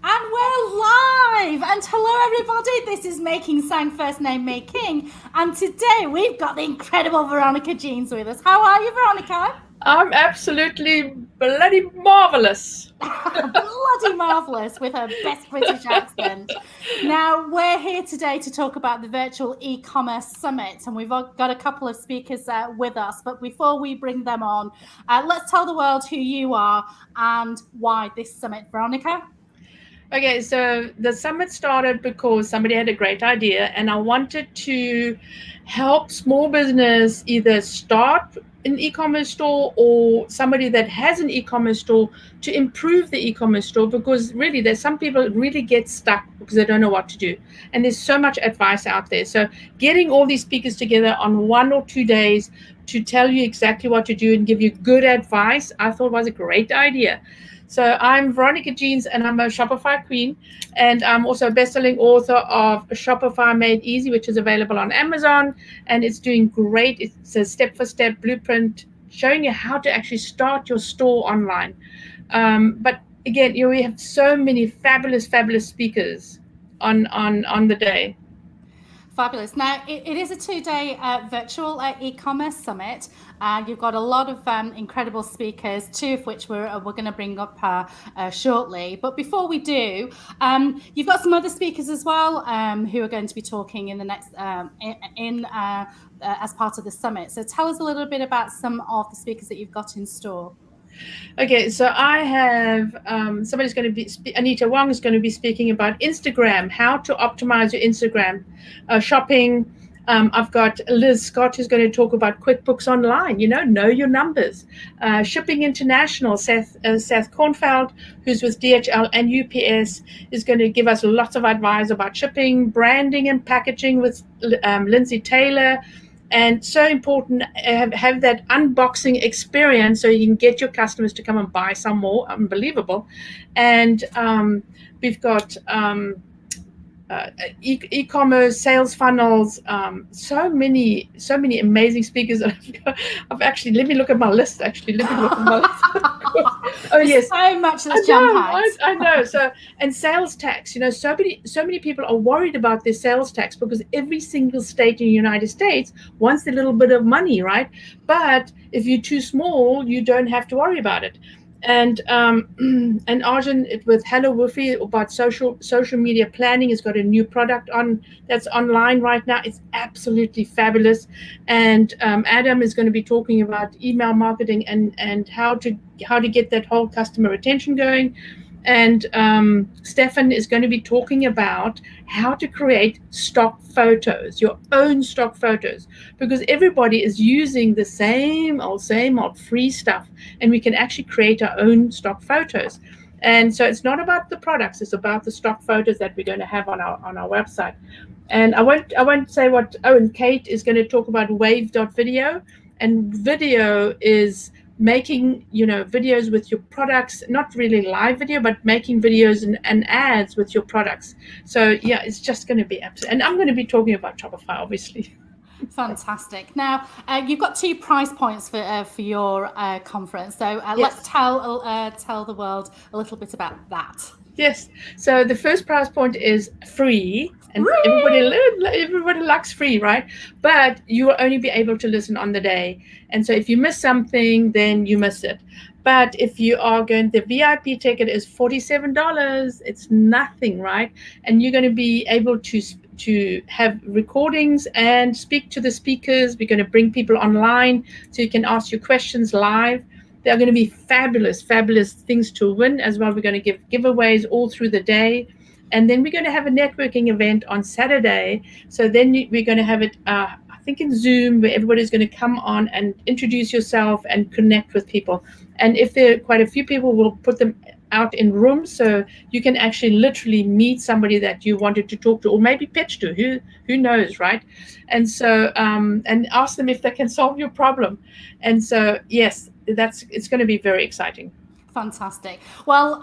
And we're live! And hello, everybody. This is Making Sang, first name Making. And today we've got the incredible Veronica Jeans with us. How are you, Veronica? I'm absolutely bloody marvelous. Bloody marvellous with her best British accent. Now, we're here today to talk about the Virtual Ecommerce Summit, and we've got a couple of speakers with us. But before we bring them on, let's tell the world who you are and why this summit, Veronica. Okay, so the summit started because somebody had a great idea, and I wanted to help small business either start an e-commerce store or somebody that has an e-commerce store to improve the e-commerce store, because really there's some people really get stuck because they don't know what to do, and there's so much advice out there. So getting all these speakers together on 1 or 2 days to tell you exactly what to do and give you good advice, I thought was a great idea. So I'm Veronica Jeans, and I'm a Shopify queen, and I'm also a best-selling author of Shopify Made Easy, which is available on Amazon, and it's doing great. It's a step-for-step blueprint showing you how to actually start your store online. But again, we have so many fabulous speakers on the day. Fabulous. Now, it is a 2-day virtual e-commerce summit. You've got a lot of incredible speakers, 2 of which we're going to bring up shortly. But before we do, you've got some other speakers as well who are going to be talking in the next as part of the summit. So tell us a little bit about some of the speakers that you've got in store. Okay, so I have somebody's going to be Anita Wong is going to be speaking about Instagram, how to optimize your Instagram shopping. I've got Liz Scott who's going to talk about QuickBooks Online, know your numbers. Shipping International, Seth Kornfeld, who's with DHL and UPS, is going to give us lots of advice about shipping, branding, and packaging with Lindsay Taylor. And so important, have that unboxing experience so you can get your customers to come and buy some more. Unbelievable. And we've got e-commerce, sales funnels, so many amazing speakers. I've actually, let me look at my list. Oh yes, so much that's jam-packed. I know. So, and sales tax, so many people are worried about their sales tax because every single state in the United States wants a little bit of money, right? But if you're too small, you don't have to worry about it. And Arjun with Hello Woofy about social media planning has got a new product that's online right now. It's absolutely fabulous. And Adam is going to be talking about email marketing and how to get that whole customer retention going. And Stefan is going to be talking about how to create stock photos, your own stock photos, because everybody is using the same old free stuff, and we can actually create our own stock photos. And so it's not about the products; it's about the stock photos that we're going to have on our website. And I won't say what. Oh, and Kate is going to talk about wave.video, and video is making videos with your products, not really live video, but making videos and ads with your products. So yeah, it's just going to be absolute. And I'm going to be talking about Shopify, obviously. Fantastic. Now you've got 2 price points for your conference, so let's tell the world a little bit about that. Yes. So the first price point is free, and everybody likes free, right? But you will only be able to listen on the day, and so if you miss something, then you miss it. But if you are going, the VIP ticket is $47. It's nothing, right? And you're going to be able to have recordings and speak to the speakers. We're going to bring people online so you can ask your questions live. There are going to be fabulous things to win as well. We're going to give giveaways all through the day. And then we're going to have a networking event on Saturday. So then we're going to have it, I think, in Zoom, where everybody's going to come on and introduce yourself and connect with people. And if there are quite a few people, we'll put them out in rooms so you can actually literally meet somebody that you wanted to talk to or maybe pitch to. Who knows, right? And so and ask them if they can solve your problem. And so yes, it's going to be very exciting. Fantastic. Well,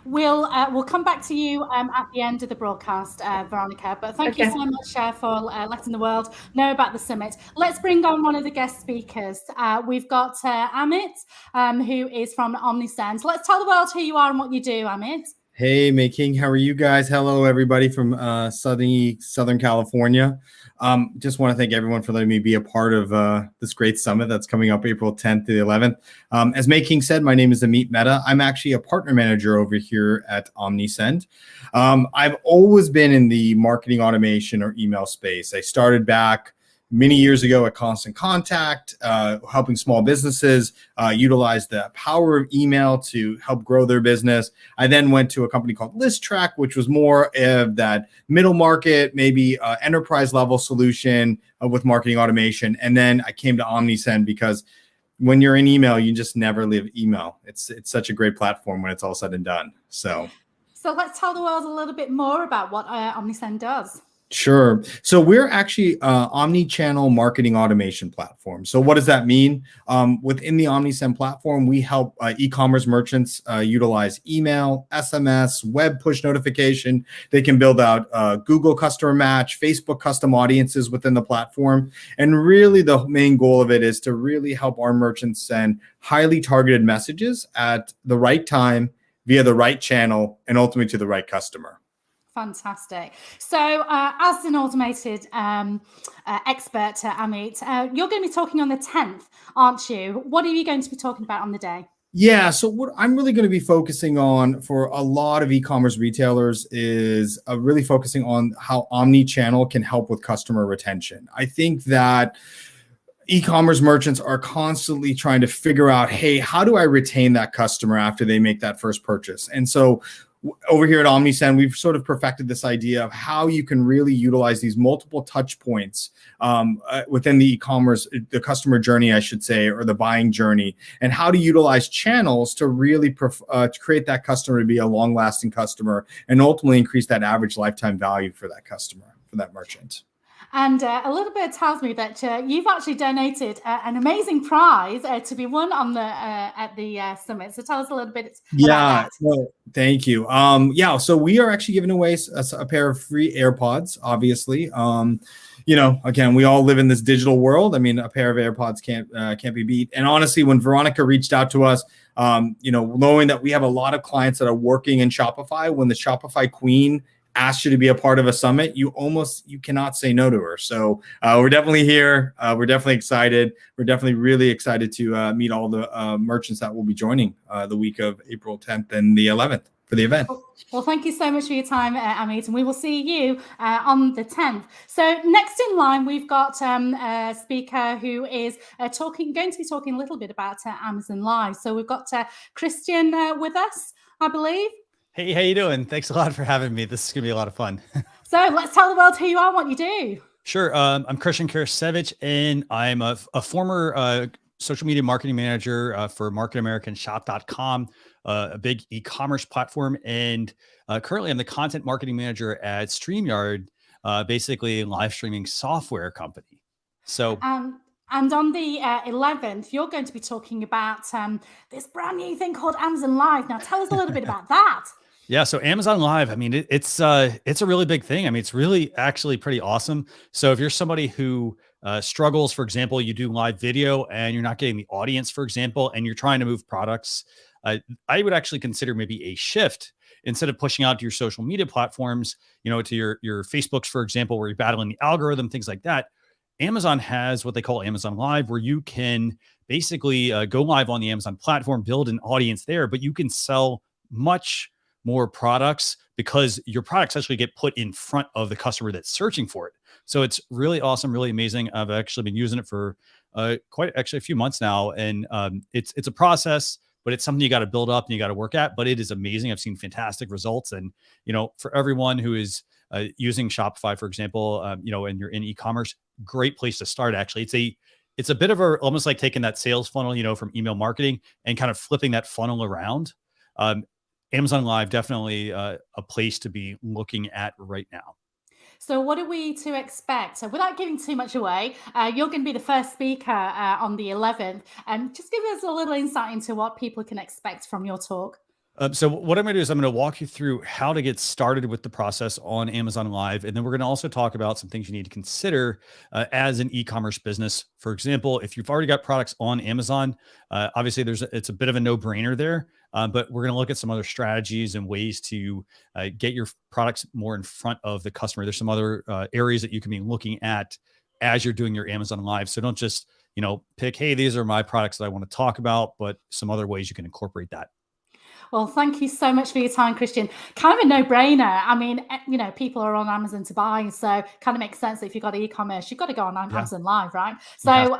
we'll come back to you at the end of the broadcast, Veronica. But thank you so much for letting the world know about the summit. Let's bring on one of the guest speakers. We've got Amit, who is from Omnisend. Let's tell the world who you are and what you do, Amit. Hey, May King, how are you guys? Hello, everybody from Southern California. Just want to thank everyone for letting me be a part of this great summit that's coming up April 10th to the 11th. As May King said, my name is Amit Metha. I'm actually a partner manager over here at Omnisend. I've always been in the marketing automation or email space. I started back many years ago at Constant Contact, helping small businesses utilize the power of email to help grow their business. I then went to a company called ListTrack, which was more of that middle market, maybe enterprise level solution with marketing automation. And then I came to Omnisend because when you're in email, you just never leave email. It's such a great platform when it's all said and done. So let's tell the world a little bit more about what Omnisend does. Sure. So we're actually omni-channel marketing automation platform. So what does that mean? Within the Omnisend platform, we help e-commerce merchants utilize email, SMS, web push notification. They can build out Google customer match, Facebook custom audiences within the platform. And really the main goal of it is to really help our merchants send highly targeted messages at the right time via the right channel and ultimately to the right customer. Fantastic. So as an automated expert, Amit, you're going to be talking on the 10th, aren't you? What are you going to be talking about on the day? Yeah, so what I'm really going to be focusing on for a lot of e-commerce retailers is really focusing on how omni-channel can help with customer retention. I think that e-commerce merchants are constantly trying to figure out, hey, how do I retain that customer after they make that first purchase? And so over here at Omnisend, we've sort of perfected this idea of how you can really utilize these multiple touch points within the e-commerce, the customer journey, I should say, or the buying journey, and how to utilize channels to really to create that customer to be a long-lasting customer and ultimately increase that average lifetime value for that customer, for that merchant. And a little bit tells me that you've actually donated an amazing prize to be won on the at the summit. So tell us a little bit about that. Well, thank you. Yeah, so we are actually giving away a pair of free AirPods, obviously. You know, again, we all live in this digital world. I mean, a pair of AirPods can't be beat. And honestly, when Veronica reached out to us, you know, knowing that we have a lot of clients that are working in Shopify, when the Shopify queen asked you to be a part of a summit, you cannot say no to her. So we're definitely here. We're definitely excited. We're definitely really excited to meet all the merchants that will be joining the week of April 10th and the 11th for the event. Well, thank you so much for your time, Amit, and we will see you on the 10th. So next in line, we've got a speaker who is going to be talking a little bit about Amazon Live. So we've got Christian with us, I believe. Hey, how you doing? Thanks a lot for having me. This is going to be a lot of fun. So let's tell the world who you are and what you do. Sure. I'm Christian Karasiewicz, and I'm a former social media marketing manager for Market America and Shop.com, a big e-commerce platform. And currently I'm the content marketing manager at Streamyard, basically a live streaming software company. So and on the 11th, you're going to be talking about this brand new thing called Amazon Live. Now, tell us a little bit about that. Yeah, so Amazon Live, I mean, it's a really big thing. I mean, it's really actually pretty awesome. So if you're somebody who struggles, for example, you do live video and you're not getting the audience, for example, and you're trying to move products, I would actually consider maybe a shift instead of pushing out to your social media platforms, you know, to your Facebooks, for example, where you're battling the algorithm, things like that. Amazon has what they call Amazon Live, where you can basically go live on the Amazon platform, build an audience there, but you can sell much more products because your products actually get put in front of the customer that's searching for it. So it's really awesome, really amazing. I've actually been using it for quite actually a few months now. And it's a process, but it's something you got to build up and you got to work at, but it is amazing. I've seen fantastic results. And, you know, for everyone who is using Shopify, for example, you know, and you're in e-commerce, great place to start. Actually, it's a bit of almost like taking that sales funnel, you know, from email marketing and kind of flipping that funnel around. Amazon Live, definitely a place to be looking at right now. So what are we to expect? So without giving too much away, you're going to be the first speaker on the 11th. And just give us a little insight into what people can expect from your talk. So what I'm going to do is I'm going to walk you through how to get started with the process on Amazon Live. And then we're going to also talk about some things you need to consider as an e-commerce business. For example, if you've already got products on Amazon, obviously it's a bit of a no-brainer there. But we're going to look at some other strategies and ways to get your products more in front of the customer. There's some other areas that you can be looking at as you're doing your Amazon Live. So don't just, pick, hey, these are my products that I want to talk about, but some other ways you can incorporate that. Well, thank you so much for your time, Christian. Kind of a no-brainer. I mean, people are on Amazon to buy, so kind of makes sense that if you've got e-commerce, you've got to go on Amazon Live, right? So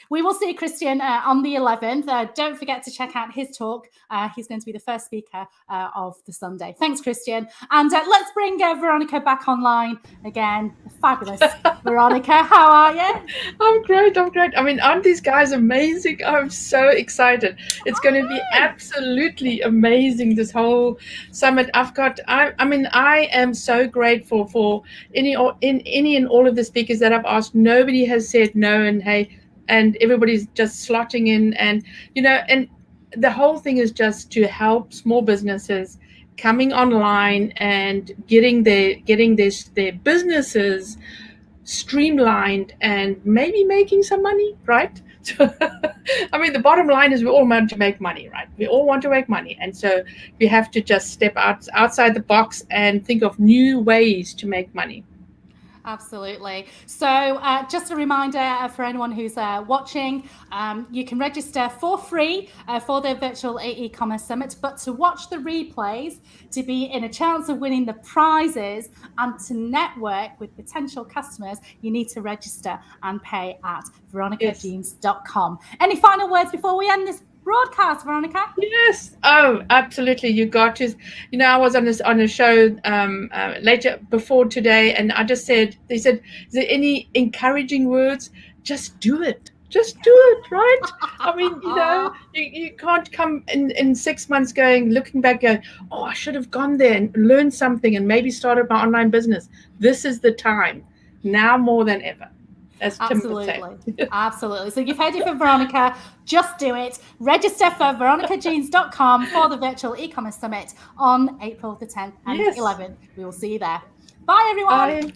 we will see Christian on the 11th. Don't forget to check out his talk. He's going to be the first speaker of the Sunday. Thanks, Christian. And let's bring Veronica back online again. Fabulous. Veronica, how are you? I'm great. I mean, aren't these guys amazing? I'm so excited. It's going to be absolutely amazing, this whole summit. I am so grateful for any and all of the speakers that I've asked. Nobody has said no, and everybody's just slotting in, and the whole thing is just to help small businesses coming online and getting their businesses streamlined and maybe making some money, right? I mean, the bottom line is we all want to make money, right? We all want to make money. And so we have to just step outside the box and think of new ways to make money. Absolutely. So just a reminder for anyone who's watching, you can register for free for the Virtual E-Commerce Summit, but to watch the replays, to be in a chance of winning the prizes and to network with potential customers, you need to register and pay at veronicajeans.com. Any final words before we end this broadcast, Veronica? Yes. Oh, absolutely. You got to. I was on a show later before today, and they said, is there any encouraging words? Just do it. Just do it, right? I mean, you can't come in 6 months looking back, going, oh, I should have gone there and learned something and maybe started my online business. This is the time now more than ever. Absolutely. So you've heard it from Veronica. Just do it. Register for veronicajeans.com for the Virtual E-Commerce Summit on April the 10th and 11th. We will see you there. Bye, everyone. Bye.